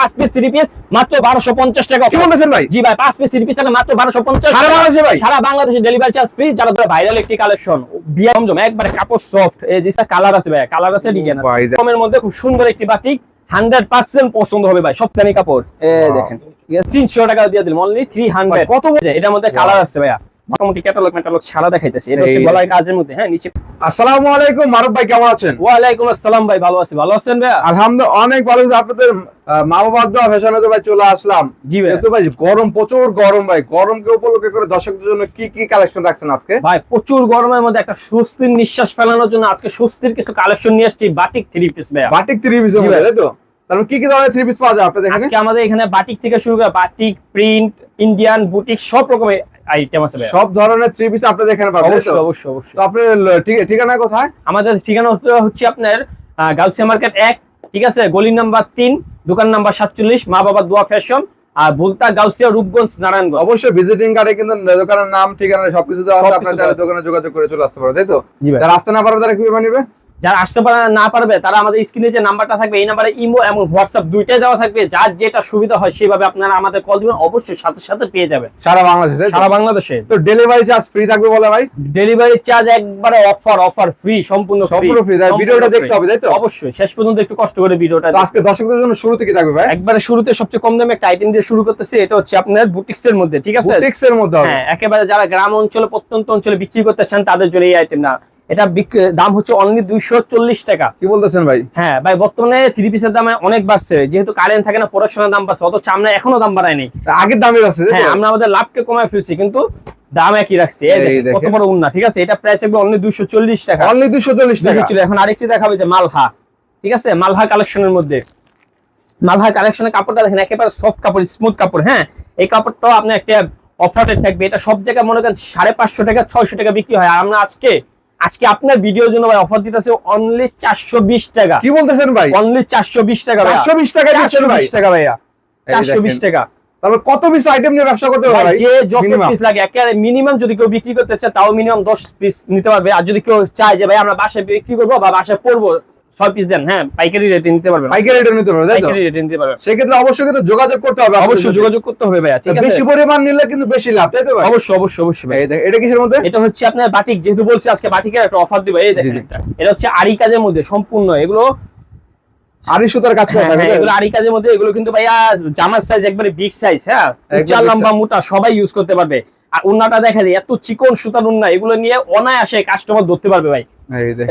5 piece 3 piece মাত্র 1250 টাকা। কি বলতেছেন ভাই? জি ভাই 5 পিস 3 পিস টাকা মাত্র 1250। সারা বাংলাদেশে ভাই? সারা বাংলাদেশে ডেলিভারি চার্জ ফ্রি। যারা ভাইরাল একটি কালেকশন বিয়ে জমজম একবারে কাপড় সফট, এই যে কালার আছে ভাই, কালার আছে, ডিজাইন আছে, কমের মধ্যে খুব সুন্দর একটি বাটিক 100% পছন্দ হবে ভাই। সবটানি কাপড় এই দেখেন, ঠিক আছে 300 টাকা দিয়ে দিলাম অনলি 300। কত? এটার মধ্যে কালার আছে ভাইয়া, মোটামুটি ক্যাটালগ সারা দেখাইতেছে। এটা হচ্ছে গলার কাজের মধ্যে। হ্যাঁ নিচে। আসসালামু আলাইকুম মারুফ ভাই, কেমন আছেন? ওয়ালাইকুম আসসালাম ভাই, ভালো আছি। ভালো আছেন ভাই? আলহামদুলিল্লাহ অনেক ভালো আছি। আপনাদের মা বাবার দোয়া ফ্যাশনে তো ভাই চলে আসলাম। জি ভাই। তো ভাই গরম, প্রচুর গরম ভাই। গরমকে উপলক্ষে করে দর্শকদের জন্য কি কি কালেকশন রাখছেন আজকে? ভাই প্রচুর গরমের মধ্যে একটা স্বস্তির নিঃশ্বাস ফেলানোর জন্য আজকে স্বস্তির কিছু কালেকশন নিয়ে আসছি। বাটিক 3 পিস ভাই। বাটিক 3 পিস হবে তাই তো? তাহলে কি কি ধরনের 3 পিস পাওয়া যায় আপনাদের এখানে? আজকে আমাদের এখানে বাটিক থেকে শুরু করে বাটিক, প্রিন্ট, ইন্ডিয়ান, বুটিক সব রকমের আইটেম আছে ভাই। সব ধরনের 3 পিস আপনাদের এখানে পাবেন। অবশ্যই অবশ্যই অবশ্যই। তো আপনার ঠিকানা কোথায়? আমাদের ঠিকানা হচ্ছে আপনার গাউসিয়া মার্কেট 1, ঠিক আছে, গলি নাম্বার 3, দোকান নাম্বার 47, মা বাবার দোয়া ফ্যাশন, আর ভুলতা গাউসিয়া, রূপগঞ্জ, নারায়ণগঞ্জ। অবশ্যই ভিজিটিং কার্ডে কিন্তু দোকানের নাম, ঠিকানা সবকিছু দেওয়া আছে। আপনারা দোকানে যোগাযোগ করে চলে আসতে পারেন তাই তো? যারা আসতে না পারবে তারা কিভাবে নেবে? যারা আসতে না পারবে তারা আমাদের স্ক্রিনে যে নাম্বারটা থাকবে এই নাম্বারে ইমো এবং হোয়াটসঅ্যাপ দুইটাই দেওয়া থাকবে। যার যেটা সুবিধা হয় সেভাবে আপনারা আমাদের কল দিবেন, অবশ্যই সাথে সাথে পেয়ে যাবেন সারা বাংলাদেশে। সারা বাংলাদেশে। তো ডেলিভারি চার্জ ফ্রি থাকবে বলে ভাই? ডেলিভারি চার্জ একবারে অফার ফ্রি, সম্পূর্ণ ফ্রি। ভিডিওটা দেখতে হবে তাই তো? অবশ্যই শেষ পর্যন্ত একটু কষ্ট করে ভিডিওটা। তো আজকে দর্শকদের জন্য শুরুতে কি থাকবে ভাই? একবারে শুরুতে সবচেয়ে কম দামে একটা আইটেম দিয়ে শুরু করতেছি। এটা হচ্ছে আপনার বুটিক্স এর মধ্যে, ঠিক আছে? বুটিক্স এর মধ্যে হবে। হ্যাঁ, একেবারে যারা গ্রাম অঞ্চলে, প্রত্যন্ত অঞ্চলে বিক্রি করতে চান তাদের জন্য এই আইটেম না। এটা দাম হচ্ছে অনলি 240 টাকা। কি বলতেছেন ভাই? হ্যাঁ ভাই, বর্তমানে 3 পিসের দাম অনেক বাড়ছে, যেহেতু কারেন্ট থাকে না, প্রোডাকশনের দাম বাড়ছে, অথচ আমরা এখনো দাম বাড়াই নাই। আগের দামই আছে। হ্যাঁ, আমরা আমাদের লাভকে কমায় ফেলছি কিন্তু দাম একই রাখছি। এই দেখেন কত বড় উন্না, ঠিক আছে? এটা প্রাইস একবার অনলি 240 টাকা। অনলি 240 টাকা ছিল। এখন আরেকটি দেখাবে যে মালহা, ঠিক আছে? মালহা কালেকশনের মধ্যে, মালহা কালেকশনের কাপড়টা দেখেন, একেবারে সফট কাপড়, স্মুথ কাপড়। হ্যাঁ, এই কাপড়টাও আপনি একটা অফারে থাকবে। এটা সব জায়গায় মনে করেন 550 টাকা 600 টাকা বিক্রি হয়, আর আমরা আজকে আপনার ভিডিওর জন্য ভাই অফার দিতেছে অনলি 420 টাকা। কি বলতেছেন ভাই? অনলি 420 টাকা। 420 টাকা দিচ্ছেন ভাই? 420 টাকা ভাইয়া, 420 টাকা। তারপর কত পিস আইটেম নিয়ে ব্যবসা করতে পারবে ভাই? যে যত পিস লাগে, একেবারে মিনিমাম যদি কেউ বিক্রি করতে চায় তাও মিনিমাম 10 পিস নিতে পারবে। আর যদি কেউ চায় যে ভাই আমরা বাসায় বিক্রি করবো বা বাসায় পড়বো, 6 পিস দেন, হ্যাঁ পাইকারি রেটে নিতে পারবে। পাইকারি রেটে নিতে পারবে তাই তো? পাইকারি রেটে নিতে পারবে। সেক্ষেত্রে অবশ্যই কিন্তু যোগাযোগ করতে হবে। অবশ্যই যোগাযোগ করতে হবে ভাইয়া, ঠিক আছে? বেশি পরিমাণ নিলে কিন্তু বেশি লাভ তাই তো ভাই? অবশ্যই অবশ্যই অবশ্যই ভাই। এটা কিসের মধ্যে? এটা হচ্ছে আপনার বাটিক, যেহেতু বলছি আজকে বাটিকের একটা অফার দিব। এই দেখেন এটা হচ্ছে আরি কাজের মধ্যে সম্পূর্ণ, এগুলো আরি সুতার কাজ করা থাকে। এগুলো আরি কাজের মধ্যে, এগুলো কিন্তু ভাইয়া জামার সাইজ একবারে বিগ সাইজ। হ্যাঁ, উচ্চা লম্বা মোটা সবাই ইউজ করতে পারবে। আর উন্নাটা দেখা যায় এত চিকন সুতার উন্না, এগুলো নিয়ে অনায়াসে কাস্টমার ধরতে পারবে ভাই।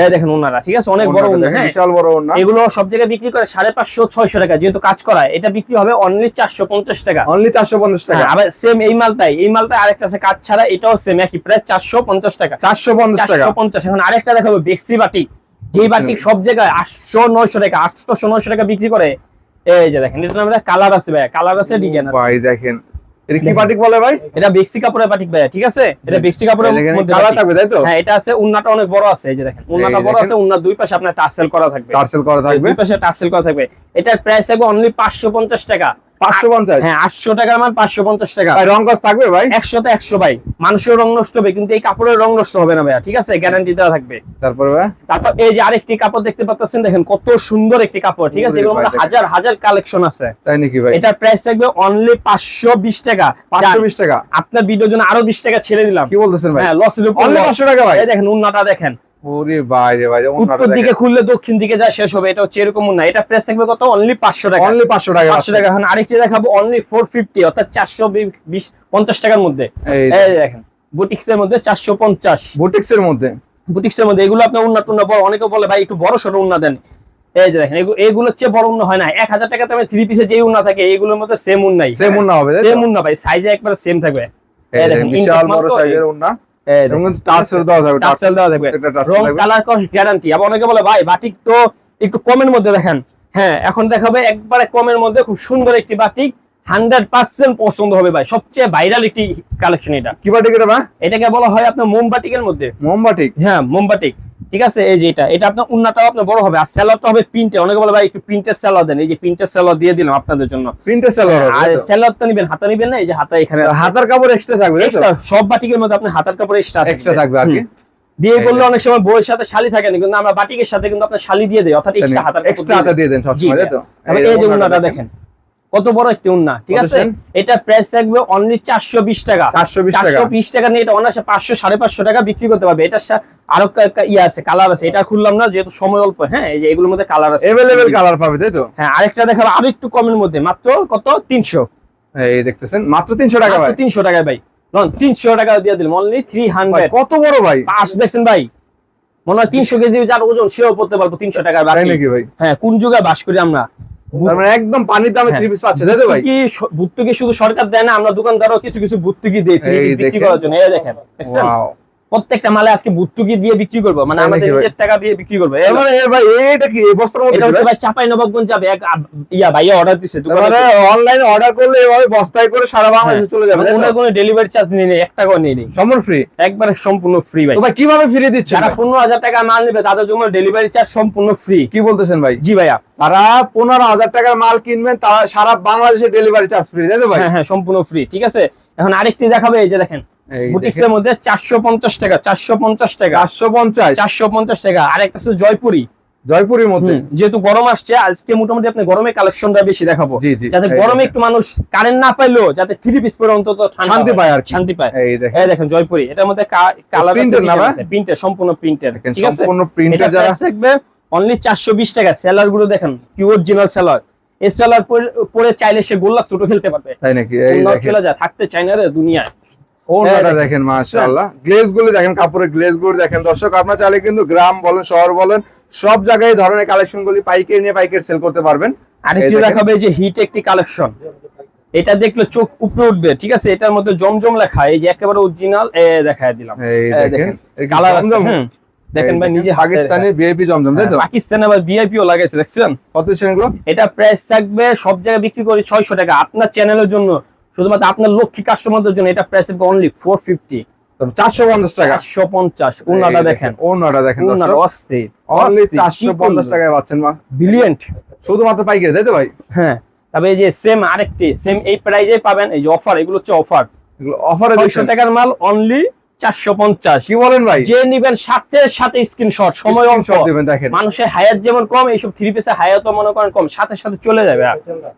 এই দেখেন উন্নাটা, ঠিক আছে? অনেক বড় উন্না। হ্যাঁ, বিশাল বড় উন্না। এগুলো সব জায়গায় বিক্রি করে 550-600 টাকা, যেহেতু কাজ করা। এটা বিক্রি হবে অনলি 450 টাকা। অনলি 450 টাকা। আবার সেম এই মালটাই আরেকটা আছে কাজ ছাড়া, এটাও সেম একই প্রাইস 450 টাকা। 450 টাকা। 450। এখন আরেকটা দেখাবো বেক্সি বাটিক, যে বাটিক সব জায়গায় 800-900 টাকা, 800-900 টাকা বিক্রি করে। এই যে দেখেন, এটার মধ্যে কালার আছে ভাই, কালার আছে, ডিজাইন আছে ভাই। দেখেন এটা কি বাটিক বলে ভাই? এটা বেক্সি কাপড়ের বাটিক ভাই, ঠিক আছে? এটা বেক্সি কাপড়ের মধ্যে কালার থাকবে তাই তো? হ্যাঁ, এটা আছে। উন্নাটা অনেক বড় আছে, এই যে দেখেন উন্নাটা বড় আছে। উন্নার দুই পাশে আপনার টাসেল করা থাকবে। টাসেল করা থাকবে। দুই পাশে টাসেল করা থাকবে। এটার প্রাইস থাকবে অনলি 550 টাকা। 550? হ্যাঁ, 800 টাকার মাল 550 টাকা। ভাই রং কাজ থাকবে ভাই? 100 তে 100 ভাই। মানুষের রং নষ্ট হবে কিন্তু এই কাপড়ের রং নষ্ট হবে না ভাইয়া, ঠিক আছে? গ্যারান্টি দেওয়া থাকবে। তারপর ভাই তারপর এই যে আরেকটি কাপড় দেখতে পাচ্ছেন, দেখেন কত সুন্দর একটি কাপড়, ঠিক আছে? এগুলোর মধ্যে হাজার হাজার কালেকশন আছে। তাই নাকি ভাই? এটার প্রাইস থাকবে অনলি 520 টাকা। 520 টাকা। আপনার ভিডিওর জন্য আরো 20 টাকা ছেড়ে দিলাম। কি বলতেছেন ভাই? হ্যাঁ, লস হলো অনলি 500 টাকা ভাই। এই দেখেন উন্নাটা দেখেন, ওরে ভাই রে ভাই, উত্তর দিকে খুললে দক্ষিণ দিকে যায় শেষ হবে। এটা হচ্ছে এরকম উন্না। এটা প্রাইস থাকবে কত? অনলি 500 টাকা। অনলি 500 টাকা। 500 টাকা। এখন আরেকটি দেখাবো অনলি 450, অর্থাৎ 450 টাকার মধ্যে। এই দেখেন বুটিক্স এর মধ্যে 450। বুটিক্স এর মধ্যে, বুটিক্স এর মধ্যে এগুলো আপনার উন্না টুন্না বড়, অনেকে বলে ভাই একটু বড় সরো উন্না দেন। এই যে দেখেন এগুলোর চেয়ে বড় উন্না হয় না। 1000 টাকা দামে 3 পিসে যে উন্না থাকে এগুলোর মধ্যে সেম উন্নাই, সেম উন্না হবে তাই তো? সেম উন্না ভাই, সাইজে একবারে সেম থাকবে। এই দেখেন বিশাল বড় সাইজের উন্না। এবং টাসেল দেওয়া থাকবে। টাসেল দেওয়া থাকবে, রং কালার কস গ্যারান্টি। আবার অনেকে বলে ভাই বাটিক তো একটু কমের মধ্যে দেখেন। হ্যাঁ, এখন দেখাবে একবারে কমের মধ্যে খুব সুন্দর একটি বাটিক, 100% পছন্দ হবে ভাই। সবচেয়ে ভাইরাল একটি কালেকশন এটা। কি বাটিক এটা ভাই? এটাকে বলা হয় আপনার মোমবাটিকের মধ্যে। মোমবাটিক? হ্যাঁ, মোমবাটিক, ঠিক আছে? এই যে এটা আপনার উন্নাটাও আপনার বড় হবে, আর সেলারটা হবে প্রিন্টে। অনেকে বলে ভাই একটু প্রিন্টের সেলার দেন, এই যে প্রিন্টের সেলার দিয়ে দিলাম আপনাদের জন্য। প্রিন্টের সেলার হবে? আর সেলারটা নেবেন, হাতা নেবেন না, এই যে হাতা এখানে আছে। হাতার কাপড় এক্সট্রা থাকবে তাই তো? এক্সট্রা সব বাটিকের মধ্যে আপনার হাতার কাপড় এক্সট্রা থাকবে। আর কি বিয়ে করলে অনেক সময় বউয়ের সাথে শালি থাকে না, কিন্তু আমরা বাটিকের সাথে কিন্তু আপনার শালি দিয়ে দেই, অর্থাৎ এক্সট্রা হাতা দিয়ে দেন সব সময় তাই তো? এই যে উন্নাটা দেখেন, কত বড় একটি উন্না, ঠিক কত আছে। সেন? এটা প্রাইস থাকবে অনলি 420 টাকা। 420 টাকা। 420 টাকা নিয়ে এটা অনায়াসে 500 550 টাকা বিক্রি করতে পারবে। এটা আরো ইয়ে আছে, কালার আছে, এটা খুললাম না যেহেতু সময় অল্প। হ্যাঁ, এই যে এগুলোর মধ্যে কালার আছে, अवेलेबल কালার পাবে তাই তো। হ্যাঁ, আরেকটা দেখাবো আরো একটু কমের মধ্যে, মাত্র কত 300। এই দেখতেছেন মাত্র 300 টাকা ভাই, 300 টাকায় ভাই, নন 300 টাকা দিয়ে দিলাম অনলি 300। ভাই কত বড় ভাই, পাঁচ দেখছেন ভাই, মনে হয় 300 কেজি যার ওজন সেও পড়তে পারবো 300 টাকার তাই বাকি। নাকি ভাই? হ্যাঁ, কোন যুগে বাস করি আমরা। তার মানে একদম পানির দামে হ্যাঁ। 3 পিস পাচ্ছে তাই তো ভাই। ভর্তুকি শুধু সরকার দেয় না, আমরা দোকানদারও কিছু কিছু ভর্তুকি দেই 3 এই পিস বিক্রি দেখেন। করার জন্য। এই দেখেন, দেখছেন ওয়াও, প্রত্যেকটা মালে আজকে ভর্তুকি দিয়ে বিক্রি করবো, মানে তাই আমাদের নাকি ভাই? নিজের টাকা দিয়ে বিক্রি করবো। তার মানে ভাই এটা কি এই বস্তার মধ্যে এটা হচ্ছে ভাই? ভাই চাঁপাইনবাবগঞ্জ যাবে, এক ভাইয়া অর্ডার দিছে তার দোকানে। মানে অনলাইনে অর্ডার করলে এভাবে বস্তায় করে সারা বাংলাদেশে চলে যাবে তাই তো? কোনো ডেলিভারি চার্জ নেই, 1 টাকাও নেই, সম্পূর্ণ ফ্রি। একবারে সম্পূর্ণ ফ্রি ভাই। তো ভাই কিভাবে ফ্রি দিচ্ছেন যারা ভাই? 15,000 টাকা মাল নেবে তাদের জন্য ডেলিভারি চার্জ সম্পূর্ণ ফ্রি। কি বলতেছেন ভাই? জি ভাইয়া, তারা 15,000 টাকার মাল কিনবেন, তারা সারা বাংলাদেশে ডেলিভারি চার্জ ফ্রি তাই তো ভাই? হ্যাঁ হ্যাঁ, সম্পূর্ণ ফ্রি, ঠিক আছে। এখন আরেকটি দেখাবে, এই যে দেখেন এই বুটিক্সের দেখেন, মধ্যে 450 টাকা, 450 টাকা, 450 450 টাকা। আরেকটা আছে জয়পুরি, জয়পুরের মধ্যে। যেহেতু গরম আসছে আজকে মোটামুটি আপনি গরমে কালেকশনটা বেশি দেখাবো, জি, জি। যাতে এই গরমে দেখেন। একটু মানুষ কারেন্ট না পাইলেও যাতে 3 পিস পরে অন্তত ঠান্ডা শান্তি হয়, পায় আর কি। শান্তি পায়। এই দেখেন, এই দেখেন জয়পুরি, এটার মধ্যে কালার আছে, Printed না ভাই? প্রিন্টের, সম্পূর্ণ প্রিন্টের, দেখেন ঠিক আছে। সম্পূর্ণ প্রিন্টার এটা যারা প্রাইস থাকবে অনলি 420 টাকা। সেলার গুলো দেখেন কি অরিজিনাল সেলার, এই সেলার পরে চাইলে সে গোল্লা ছোট খেলতে পারবে। তাই নাকি? এই অন্য দেখেন চলে যায়, থাকতে চায় না রে দুনিয়ায়। ওনাটা দেখেন। দেখেন মাশাআল্লাহ, গ্লেজ গুলো দেখেন, কাপড়ের গ্লেজ গুলো দেখেন। দর্শক আপনারা চাইলে কিন্তু গ্রাম বলেন শহর বলেন সব জায়গায় এই ধরনের কালেকশন গুলি পাইকারি নিয়ে পাইকারি সেল করতে পারবেন। আরেকটি এই দেখেন। দেখাবে যে হিট একটি কালেকশন, এটা দেখলে চোখ উপরে উঠবে, ঠিক আছে। এটার মধ্যে জমজম লেখা, এই যে একেবারে অরিজিনাল দেখায় দিলাম। এই এই দেখেন কালার আছে, জমজম। দেখেন ভাই নিজে পাকিস্তানি ভিআইপি জমজম তাই তো? পাকিস্তানে আবার ভিআইপিও লাগাইছে, দেখছেন। কত সেগুলো? এটা প্রাইস থাকবে সব জায়গায় বিক্রি করি 600 টাকা, আপনার চ্যানেলের জন্য শুধুমাত্র আপনার লক্ষ্মী কাস্টমারদের জন্য এটা প্রাইস থাকবে অনলি 450, 450 টাকা। 450। উন্নাটা দেখেন, ওনাটা দেখেন উন্নাটা দর্শক, অস্থির, অনলি 450 টাকায় পাচ্ছেন মা, ব্রিলিয়ান্ট। শুধুমাত্র পাইকারি তাই তো ভাই? হ্যাঁ, তবে এই যে সেম আরেকটি সেম এই প্রাইজে পাবেন, এই যে অফার, এগুলো হচ্ছে অফার। এগুলো অফারে 600 টাকার মাল অনলি 450। কি বলেন ভাই? যে নিবেন সাথে সাথে স্ক্রিনশট, সময় অল্প, Screenshot দিবেন দেখেন। মানুষের হায়াত যেমন কম, এইসব 3 পিসের হায়াত মনে করেন কম, সাথে সাথে চলে যাবে।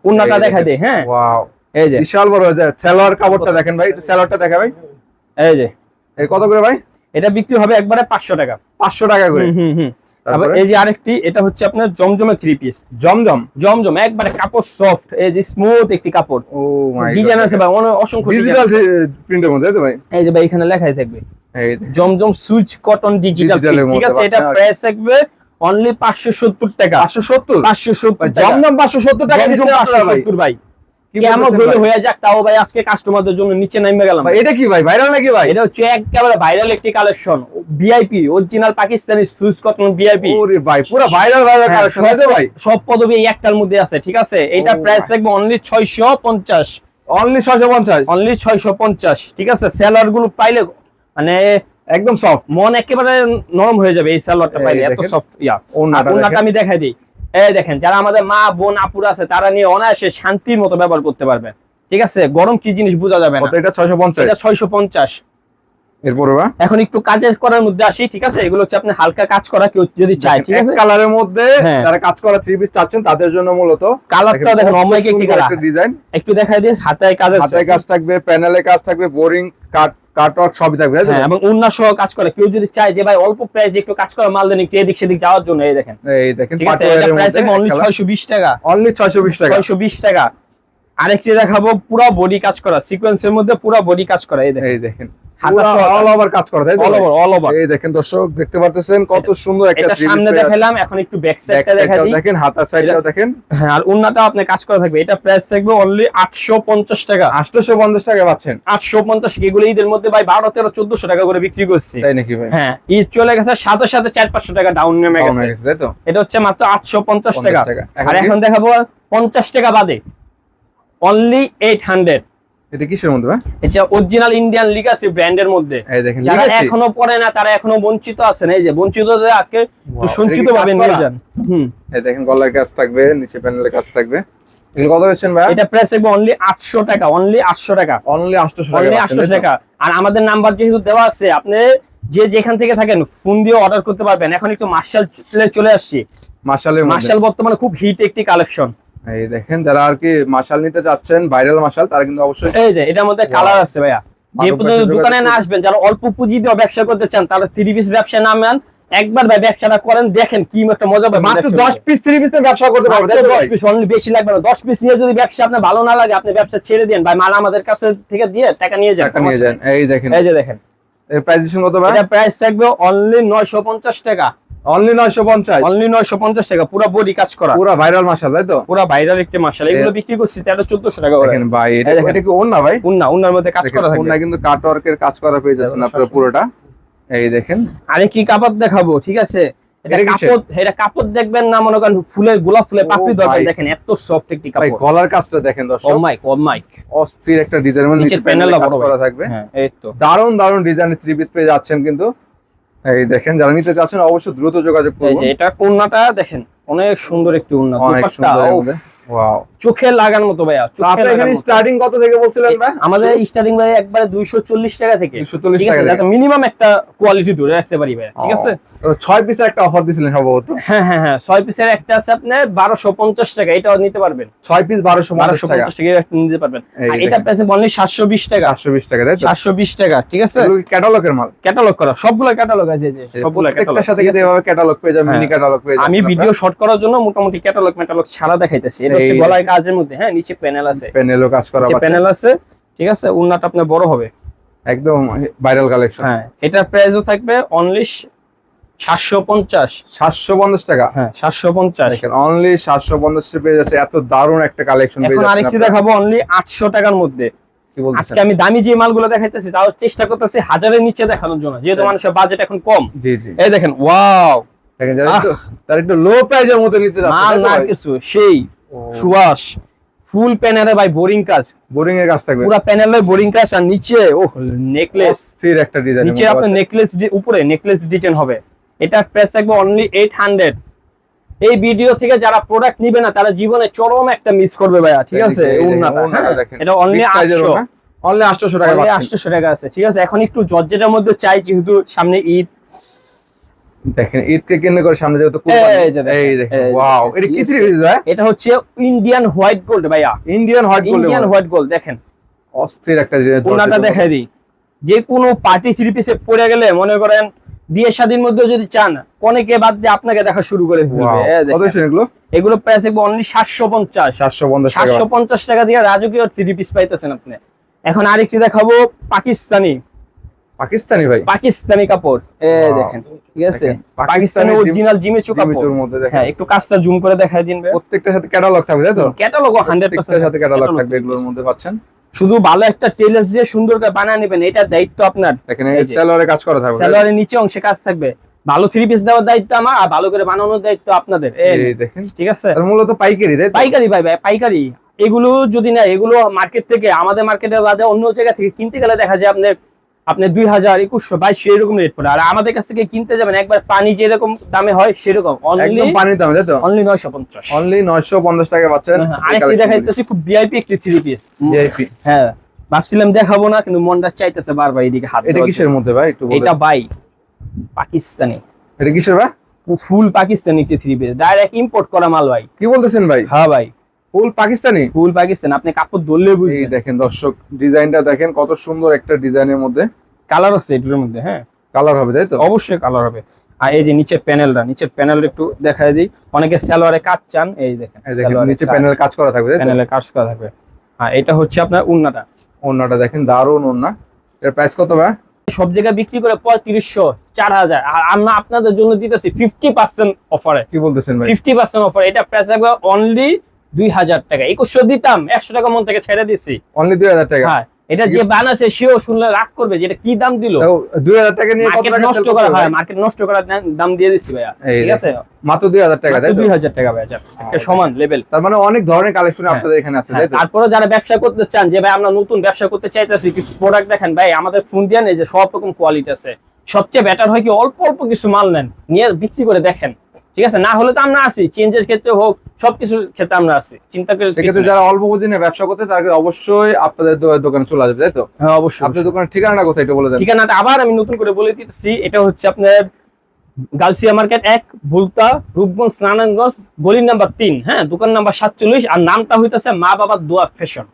উন্নাটা এই দেখা দেখেন। দেয়, হ্যাঁ ওয়াও, এই যে, বিশাল বড় সালোয়ার কাপড়টা দেখেন ভাই, একটু সালোয়ারটা দেখা ভাই। এই যে এই কত করে ভাই? এটা বিক্রি হবে একবারে 500 টাকা। 500 টাকা করে। তারপর তারপরে এই যে আরেকটি, এটা হচ্ছে আপনার জমজমের 3 পিস, জমজম। জমজম একবারে কাপড় সফট, এই যে স্মুথ একটি কাপড়, ও মাই গড, ডিজাইন আছে ভাই অসংখ্য ডিজিটাল ডিজাইন। প্রিন্টের মধ্যে তাই তো ভাই? এই যে ভাই এখানে লেখাই থাকবে এই দেখেন। জমজম সুইচ কটন ডিজিটাল, ডিজিটালের ঠিক মধ্যে আছে। এটা পাচ্ছেন আর কি। প্রাইস থাকবে অনলি 570 টাকা। 570 570 টাকা। জমজম 570 টাকা জমজম দিচ্ছেন আপনারা ভাই? 570 ভাই। কি কেমন বলতেছেন হলে ভাই? হয়ে যাক, তাও ভাই আজকে কাস্টমারদের জন্য নিচে নামে গেলাম। ভাই এটা কি ভাই, ভাইরাল নাকি ভাই? এটা হচ্ছে একেবারে ভাইরাল একটি collection, VIP original Pakistani switch cotton VIP. ওরে ভাই পুরো ভাইরাল কালেকশন তাই তো ভাই? সব পদবি এই একটার মধ্যে আছে, ঠিক আছে। এটা Oh প্রাইস my. থাকবে অনলি 650, অনলি 650, অনলি 650, ঠিক আছে। সেলার গুলো পাইলে মানে একদম সফট। মন একেবারে নরম হয়ে যাবে এই সেলারটা এই পাইলে, এত দেখেন। সফট। ওন্নাটা ওন্নাটা দেখেন। আমি দেখাই দিই, এই দেখেন, যারা আমাদের মা বোন আপুরা আছে তারা নিয়ে অনায়াসে শান্তির মতো ব্যবহার করতে পারবে, ঠিক আছে। গরম কি জিনিস বোঝা যাবে না। কত এটা? 650। এটা 650। এরপরে বা এখন একটু কাজের করার মধ্যে আসি, ঠিক আছে। এগুলো হচ্ছে আপনি হালকা কাজ করা কেউ যদি চায়, ঠিক আছে। কালারের মধ্যে হ্যাঁ। যারা কাজ করা 3 পিস চাচ্ছেন তাদের জন্য মূলত কালারটা দেখেন অমাইক একটি কালার, একটা ডিজাইন। একটু দেখাই দিই। হাতায় কাজ আছে, হাতায় কাজ থাকবে, প্যানেলে কাজ থাকবে, বোরিং কাটওয়ার্ক সবই থাকবে তাই তো? হ্যাঁ, এবং উন্না সহ কাজ করে কেউ যদি চায় যে ভাই অল্প প্রাইসে একটু কাজ করা মাল দেন একটু এদিক সেদিক যাওয়ার জন্য, এই দেখেন, এই দেখেন ঠিক আছে। এটা পাটোয়ারের প্রাইস মধ্যে অনলি 620 টাকা, অনলি 620 টাকা। 620 টাকা। আরেকটি দেখাবো পুরো বডি কাজ করা, সিকোয়েন্সের মধ্যে পুরো বডি কাজ করা, এই দেখেন, এই দেখেন হাতা সহ অল ওভার কাজ করা তাই তো? All over, all over. এই দেখেন দর্শক দেখতে পারতেছেন কত সুন্দর একটা এটা 3 সামনে পিস দেখাইলাম, এখন একটু ব্যাক ব্যাক সাইডটা দেখা সাইডটাও দিই। দেখেন, হাতার সাইডটাও দেখেন। হ্যাঁ, আর উন্নাটা আপনি কাজ করা থাকবে। এটা প্রাইস থাকবে অনলি 850 টাকা, 850 টাকা পাচ্ছেন। 850। এগুলো ঈদের মধ্যে ভাই 12, 13, 1400 টাকা করে বিক্রি করছি। তাই নাকি ভাই? হ্যাঁ, ঈদ চলে গেছে, সাথে সাথে 400-500 টাকা ডাউন নেমে কমে গেছে। গেছে তাই তো? এটা হচ্ছে মাত্র 850 টাকা। 50 টাকা। আর এখন দেখাবো 50 টাকা বাদে অনলি 800। এটা কিসের মধ্যে ভাই? এটা অরিজিনাল ইন্ডিয়ান লিগাসি ব্র্যান্ডের মধ্যে। এই দেখেন যারা লিখেছি। এখনো পড়ে না তারা এখনো বঞ্চিত আছেন, এই যে বঞ্চিত আজকে Wow, সঞ্চিত এটা কি ভাবে কাজ নিয়ে করা? যান। এই দেখেন গলার কাজ থাকবে, নিচে প্যানেলে কাজ থাকবে। এগুলো কত দিচ্ছেন ভাই? এটা প্রাইস থাকবে অনলি 800 টাকা, অনলি 800 টাকা, অনলি 800 টাকা অনলি পাচ্ছেন, 800 তাই তো? টাকা। আর আমাদের নাম্বার যেহেতু দেওয়া আছে, আপনি যে যেখান থেকে থাকেন ফোন দিয়ে অর্ডার করতে পারবেন। এখন একটু মার্শাল চলে আসছি। মার্শালের মধ্যে মার্শাল বর্তমানে খুব হিট একটি কালেকশন, এই দেখেন যারা আর কি মাশাল নিতে চাচ্ছেন, ভাইরাল মাশাল, তারা কিন্তু অবশ্যই এই যে এটার মধ্যে কালার আছে ভাইয়া। যে পর্যন্ত দোকানে না আসবেন, যারা অল্প পুঁজি দিয়ে ব্যবসা করতে চান, তাহলে 3 পিস ব্যবসা নামান, একবার ভাই ব্যবসাটা করেন, দেখেন কি একটা মজা পাবেন। মাত্র 10 পিস 3 পিস ব্যবসা করতে পারবেন, তাই তো 10 ভাই? পিস, অনলি বেশি লাগবে না। 10 পিস নিয়ে যদি ব্যবসা আপনার ভালো না লাগে, আপনি ব্যবসা ছেড়ে দেন ভাই, মাল আমাদের কাছে থেকে দিয়ে টাকা নিয়ে যান। টাকা নিয়ে যান। এই দেখেন, এই যে দেখেন, এর প্রাইস কত ভাই? এটা প্রাইস থাকবে অনলি 950 টাকা। অনলি 950, অনলি 950 টাকা, পুরো বডি কাজ করা, পুরো ভাইরাল মাশাল, তাই তো? পুরো ভাইরাল একটা মাশাআল্লাহ। এগুলো বিক্রি করছি 1300-1400 টাকা করে। দেখেন ভাই, এটা দেখেন। এটা কি ওন্না ভাই? উন্নার মধ্যে কাজ করা থাকবে। ওন্না কিন্তু কাটওয়ার্কের কাজ করা পেয়ে যাচ্ছেন আপনারা পুরোটা। এই দেখেন, আরে কি কাপড় দেখাবো, ঠিক আছে? এটা এটা কিসের? কাপড়, এটা কাপড় দেখবেন না, মনে করেন ফুলের, গোলাপ ফুলের পাপড়ি দরকার। ভাই। দেখেন এত সফট একটি ভাই কাপড়। গলার কাজটা দেখেন ও দর্শক, মাইক, ও মাইক। অস্থির একটা ডিজাইন, মানে নিচের নিচে প্যানেল প্যানেলটা কাজ বড় করা থাকবে। হ্যাঁ, এই তো। দারুন দারুন ডিজাইনের 3 পিস পেয়ে যাচ্ছেন কিন্তু। এই দেখেন, যারা নিতে চাচ্ছেন অবশ্যই দ্রুত যোগাযোগ এই করুন। যে এটা ওন্নাটা দেখেন, অনেক সুন্দর একটি ওন্না, অনেক দুপাট্টা, সুন্দর এর উফ, মধ্যে। ওয়াও। চোখে লাগার মতো ভাইয়া, তো চোখে আপনি লাগার এখানে মতো। স্টার্টিং কত থেকে বলছিলেন ভাই? আমাদের স্টার্টিং ভাই একবারে 240 টাকা থেকে, 240 ঠিক টাকা আছে? থেকে। যাতে মিনিমাম একটা কোয়ালিটি ধরে রাখতে পারি ভাই, ঠিক আছে? 6 পিসের একটা অফার দিছিলেন সম্ভবত। হ্যাঁ হ্যাঁ হ্যাঁ, 6 পিসের একটা আছে আপনার 1250 টাকা, এটাও নিতে পারবেন। 6 পিস 1250 টাকা। 1250 টাকা একটা নিতে পারবেন। এই আর দেখেন। এটা প্রাইস অনলি 720 টাকা। 720 টাকা, তাই তো? 720 টাকা, ঠিক আছে? এগুলো কি ক্যাটালগের মাল? ক্যাটালগ করা, সবগুলো ক্যাটালগ আছে, এই যে সবগুলো ক্যাটালগ। প্রত্যেকটার সাথে কিন্তু এভাবে ক্যাটালগ পেয়ে যাবেন, হ্যাঁ। মিনি ক্যাটালগ পেয়ে যাবেন। আমি ভিডিও শর্ট করার জন্য মোটামুটি ক্যাটালগ ছাড়া দেখাইতেছি। এটা হচ্ছে এই গলায় কাজের মধ্যে, হ্যাঁ, নিচে প্যানেল আছে, প্যানেলও কাজ করা নিচে পাচ্ছেন। প্যানেল আছে, ঠিক আছে? উন্নাটা আপনার বড় হবে। একদম ভাইরাল কালেকশন। হ্যাঁ, এটার প্রাইসও থাকবে অনলি 750। 750 টাকা। হ্যাঁ, 750। দেখেন অনলি 750 টাকা পেয়ে যাচ্ছে, এত দারুণ একটা কালেকশন পেয়ে এখন যাচ্ছেন আরেকটি আপনারা। দেখাবো অনলি 800 টাকার মধ্যে। কি বলছেন? আজকে আমি দামি যে মালগুলো দেখাইতেছি, তাও চেষ্টা করতেছি 1000-এর নিচে দেখানোর জন্য, যেহেতু মানুষের বাজেট এখন কম। জি জি, এই দেখেন, ওয়াও, দেখেন যারা একটু তার একটু লো প্রাইজের মধ্যে নিতে যাচ্ছে, মাল না কিছু, সেই সুবাস ফুল প্যানেলে ভাই বোরিং কাজ, বোরিং এর কাজ থাকবে, পুরো প্যানেলে বোরিং কাজ, আর নিচে ও নেকলেস, স্থির একটা ডিজাইন, নিচে আপনার নেকলেস, উপরে নেকলেস ডিজাইন হবে। এটা প্রাইস থাকবে অনলি 800। এই ভিডিও থেকে যারা প্রোডাক্ট নিবে না, তারা জীবনে চরম একটা মিস করবে ভাইয়া, ঠিক আছে? এটা অনলি 800, অনলি 800 টাকা, অনলি 800 টাকা আছে, ঠিক আছে? এখন একটু জর্জেটের মধ্যে চাই, যেহেতু সামনে ঈদ। দেখেন ঈদকে কেন্দ্র করে সামনে যেহেতু এই যে দেখেন, এই দেখেন, এই যে ওয়াও, দেখেন, এটা কি ঠিক আছে? সিরিজ ভাই? এটা হচ্ছে ইন্ডিয়ান হোয়াইট গোল্ড ভাইয়া, Indian white gold, Indian white gold. দেখেন অস্থির একটা ডিজাইন। ওনাটা দেখাই দিই, যে কোনো পার্টি থ্রি পিসে পরে গেলে, মনে করেন বিয়ে শাদীর মধ্যে যদি চান, কনেকে বাদ দিয়ে আপনাকে দেখা শুরু করে ফেলবে। কত ছিল এগুলো? এগুলো প্রাইস থাকবে অনলি 750। 750 টাকা। 750 টাকা দিয়ে রাজকীয় থ্রি পিস পাইতেছেন আপনি। এখন আরেকটি দেখাবো পাকিস্তানি, পাকিস্তানি ভাই, পাকিস্তানি কাপড়। এই দেখেন, ঠিক আছে? পাকিস্তানি অরিজিনাল জিমিচু কাপড়। জিমিচুর মধ্যে দেখেন, হ্যাঁ, একটু কাজটা জুম করে দেখাই দিন ভাই। প্রত্যেকটার সাথে ক্যাটালগ থাকবে, তাই তো? ক্যাটালগ 100% প্রত্যেকটার সাথে ক্যাটালগ থাকবে, এগুলোর মধ্যে পাচ্ছেন। শুধু ভালো একটা টেলার্স দিয়ে সুন্দর করে বানিয়ে নেবেন, এটা দায়িত্ব আপনার। দেখেন এই সেলরে কাজ করা থাকবে, সেলরের নিচে অংশে কাজ থাকবে। ভালো থ্রি পিস দেওয়ার দায়িত্ব আমার, আর ভালো করে বানানোর দায়িত্ব আপনাদের। এই দেখেন, ঠিক আছে? আর মূলত পাইকারি, তাই তো? পাইকারি ভাই, পাইকারি। এগুলো যদি না, এগুলো মার্কেট থেকে, আমাদের মার্কেটে বাদে অন্য জায়গা থেকে কিনতে গেলে দেখা যায় আপনি 2000, 2100, 2200 এরকম রেট পড়ে। আর আমাদের কাছ থেকে কিনতে যাবেন, একবার পানি যেরকম দামে হয় সেরকম, একদম পানির দামে, তাই তো? অনলি 950। অনলি 950 টাকা পাচ্ছেন। আরেকটি দেখাইতেছি, খুব ভিআইপি একটি থ্রি পিস। ভিআইপি, হ্যাঁ, ভাবছিলাম দেখাবো না, কিন্তু মনটা চাইতেছে বারবার এদিকে হাত এটা দেওয়ার কিসের জন্য। মধ্যে ভাই একটু বলেন? এটা ভাই পাকিস্তানি, এটা কিসের ভাই? ফুল পাকিস্তানি একটি থ্রি পিস, ডাইরেক্ট ইম্পোর্ট করা মাল ভাই। কি বলতেছেন ভাই? হ্যাঁ ভাই, ফুল পাকিস্তানি, ফুল পাকিস্তান। আপনি কাপড় ধরলে এই বুঝবেন। দেখেন দর্শক, ডিজাইনটা দেখেন, কত সুন্দর একটা ডিজাইনের মধ্যে কালার আছে এটার মধ্যে, হ্যাঁ, কালার হবে, তাই তো? অবশ্যই কালার হবে। আর এই যে নিচের প্যানেলটা একটু দেখাই দিই। অনেকে সালোয়ারে কাজ চান, এই দেখেন, এই দেখেন নিচে প্যানেল কাজ করা থাকবে, তাই তো? প্যানেলে কাজ করা থাকবে। আর এটা হচ্ছে আপনার উন্নাটা। ওন্নাটা দেখেন, দারুন ওন্না। এর প্রাইস কত ভাই? সব জায়গায় বিক্রি করে 3500, 4000, আর আমরা আপনাদের জন্য দিতেছি 50% অফারে। কি বলতেছেন ভাই? 50% অফার। এটা প্রাইস থাকবে অনলি 2000 টাকা। 2100 দিতাম, 100 টাকা মন থেকে ছেড়ে দিছি। অনলি 2000 টাকা। হ্যাঁ, এটা যে বানাছে সেও শুনলে রাগ করবে যে এটা কি দাম দিল। 2000 টাকা নিয়ে কত মার্কেট টাকা নষ্ট সেল করা করতে হয়, হয়? মার্কেট নষ্ট করার দাম দিয়ে দিছি ভাইয়া, ঠিক আছে? মাত্র 2000 টাকা, তাই তো? 2000 টাকা ভাইয়া, একটা সমান লেভেল। তার মানে অনেক ধরনের কালেকশন হ্যাঁ। আপনাদের এখানে আছে, তাই তো? তারপরে যারা ব্যবসা করতে চান, যে ভাই আমরা নতুন ব্যবসা করতে চাইতেছি, কিছু প্রোডাক্ট দেখেন ভাই, আমাদের ফোন দিয়ে নেই যে সব রকম কোয়ালিটি আছে। সবচেয়ে বেটার হয় কি অল্প অল্প কিছু মাল নেন, নিয়ে বিক্রি করে দেখেন, ঠিক আছে? না হলে তো আমরা আছি, চেঞ্জের ক্ষেত্রে হোক, সবকিছুর ক্ষেত্রে আমরা আছি, চিন্তা করে। সেক্ষেত্রে যারা অল্প পুঁজি নিয়ে ব্যবসা করতে, তারা অবশ্যই আপনাদের দোকানে চলে আসবে, তাই তো? হ্যাঁ, অবশ্যই। আপনাদের দোকানের ঠিকানাটা কোথায় একটু বলে দেন। ঠিকানাটা আবার আমি নতুন করে বলে দিতেছি। এটা হচ্ছে আপনার গালসিয়া মার্কেট 1, ভুলতা, রূপগঞ্জ, নারায়ণগঞ্জ, গলি নাম্বার 3, হ্যাঁ, দোকান নাম্বার 47, আর নামটা হইতেছে মা বাবার দোয়া ফ্যাশন।